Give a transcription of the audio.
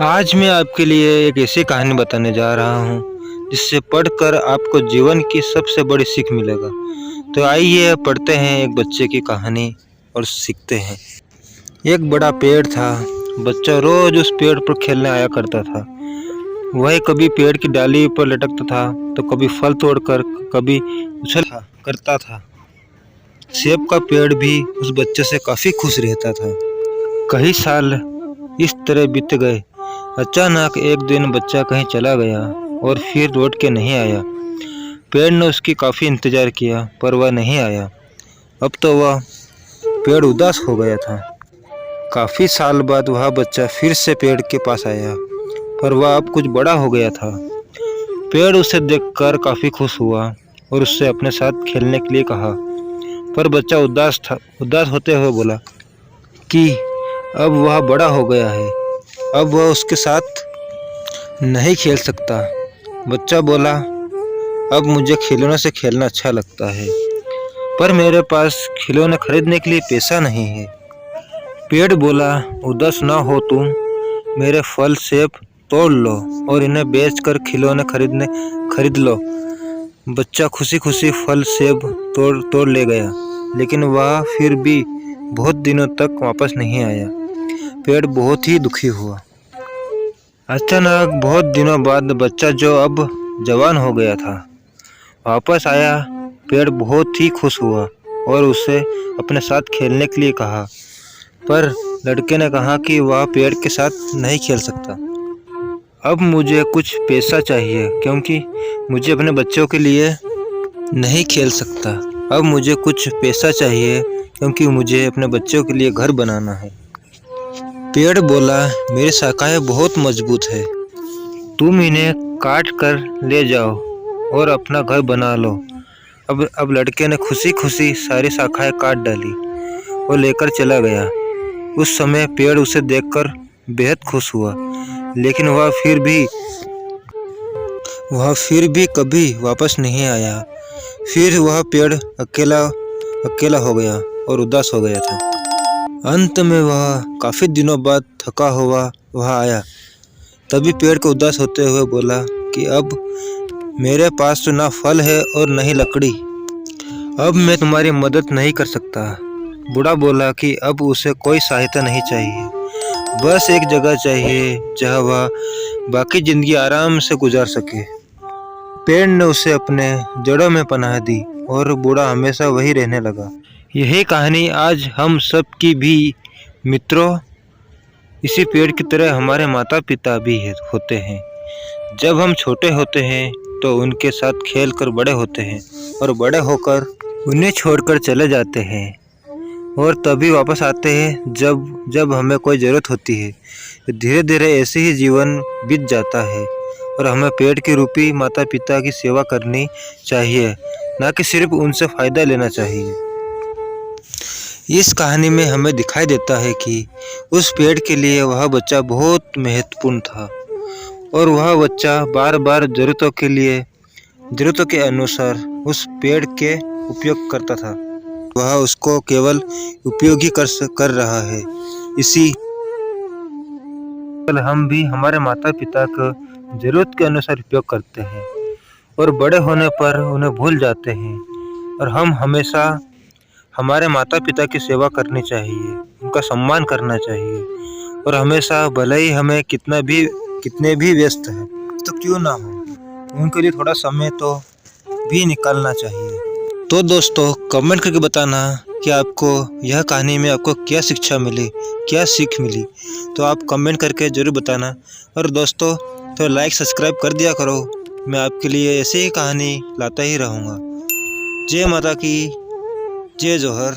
आज मैं आपके लिए एक ऐसी कहानी बताने जा रहा हूँ जिससे पढ़कर आपको जीवन की सबसे बड़ी सीख मिलेगा। तो आइए पढ़ते हैं एक बच्चे की कहानी और सीखते हैं। एक बड़ा पेड़ था। बच्चा रोज उस पेड़ पर खेलने आया करता था। वह कभी पेड़ की डाली पर लटकता था तो कभी फल तोड़कर कभी उछल करता था। सेब का पेड़ भी उस बच्चे से काफी खुश रहता था। कई साल इस तरह बीत गए। अचानक एक दिन बच्चा कहीं चला गया और फिर लौट के नहीं आया। पेड़ ने उसकी काफ़ी इंतज़ार किया पर वह नहीं आया। अब तो वह पेड़ उदास हो गया था। काफ़ी साल बाद वह बच्चा फिर से पेड़ के पास आया पर वह अब कुछ बड़ा हो गया था। पेड़ उसे देखकर काफ़ी खुश हुआ और उससे अपने साथ खेलने के लिए कहा। पर बच्चा उदास होते हुए बोला कि अब वह बड़ा हो गया है, अब वह उसके साथ नहीं खेल सकता। बच्चा बोला, अब मुझे खिलौने से खेलना अच्छा लगता है पर मेरे पास खिलौने खरीदने के लिए पैसा नहीं है। पेड़ बोला, उदास ना हो तुम, मेरे फल सेब तोड़ लो और इन्हें बेचकर खिलौने खरीद लो। बच्चा खुशी खुशी फल सेब तोड़ ले गया, लेकिन वह फिर भी बहुत दिनों तक वापस नहीं आया। पेड़ बहुत ही दुखी हुआ। अचानक बहुत दिनों बाद बच्चा, जो अब जवान हो गया था, वापस आया। पेड़ बहुत ही खुश हुआ और उसे अपने साथ खेलने के लिए कहा। पर लड़के ने कहा कि वह पेड़ के साथ नहीं खेल सकता। अब मुझे कुछ पैसा चाहिए क्योंकि मुझे अपने बच्चों के लिए नहीं खेल सकता। अब मुझे कुछ पैसा चाहिए क्योंकि मुझे अपने बच्चों के लिए घर बनाना है। पेड़ बोला, मेरी शाखाएं बहुत मजबूत है, तुम इन्हें काट कर ले जाओ और अपना घर बना लो। अब लड़के ने खुशी खुशी सारी शाखाएं काट डाली और लेकर चला गया। उस समय पेड़ उसे देखकर बेहद खुश हुआ, लेकिन वह फिर भी कभी वापस नहीं आया। फिर वह पेड़ अकेला हो गया और उदास हो गया था। अंत में वह काफ़ी दिनों बाद थका हुआ वह आया। तभी पेड़ को उदास होते हुए बोला कि अब मेरे पास तो ना फल है और न ही लकड़ी, अब मैं तुम्हारी मदद नहीं कर सकता। बूढ़ा बोला कि अब उसे कोई सहायता नहीं चाहिए, बस एक जगह चाहिए जहाँ वह बाकी ज़िंदगी आराम से गुजार सके। पेड़ ने उसे अपने जड़ों में पनाह दी और बूढ़ा हमेशा वही रहने लगा। यही कहानी आज हम सब की भी। मित्रों, इसी पेड़ की तरह हमारे माता पिता भी होते हैं। जब हम छोटे होते हैं तो उनके साथ खेल कर बड़े होते हैं और बड़े होकर उन्हें छोड़कर चले जाते हैं और तभी वापस आते हैं जब हमें कोई ज़रूरत होती है। धीरे धीरे ऐसे ही जीवन बीत जाता है और हमें पेड़ के रूपी माता पिता की सेवा करनी चाहिए, ना कि सिर्फ उनसे फ़ायदा लेना चाहिए। इस कहानी में हमें दिखाई देता है कि उस पेड़ के लिए वह बच्चा बहुत महत्वपूर्ण था और वह बच्चा बार बार ज़रूरतों के अनुसार उस पेड़ के उपयोग करता था। वह उसको केवल उपयोग ही कर रहा है। इसी हम भी हमारे माता पिता को ज़रूरत के अनुसार उपयोग करते हैं और बड़े होने पर उन्हें भूल जाते हैं। और हम हमेशा हमारे माता पिता की सेवा करनी चाहिए, उनका सम्मान करना चाहिए और हमेशा भले ही हमें कितने भी व्यस्त हैं तो क्यों ना हो, उनके लिए थोड़ा समय तो भी निकालना चाहिए। तो दोस्तों, कमेंट करके बताना कि आपको यह कहानी में आपको क्या शिक्षा मिली, क्या सीख मिली, तो आप कमेंट करके ज़रूर बताना। और दोस्तों, तो लाइक सब्सक्राइब कर दिया करो, मैं आपके लिए ऐसे ही कहानी लाता ही रहूँगा। जय माता की, जय जौहर।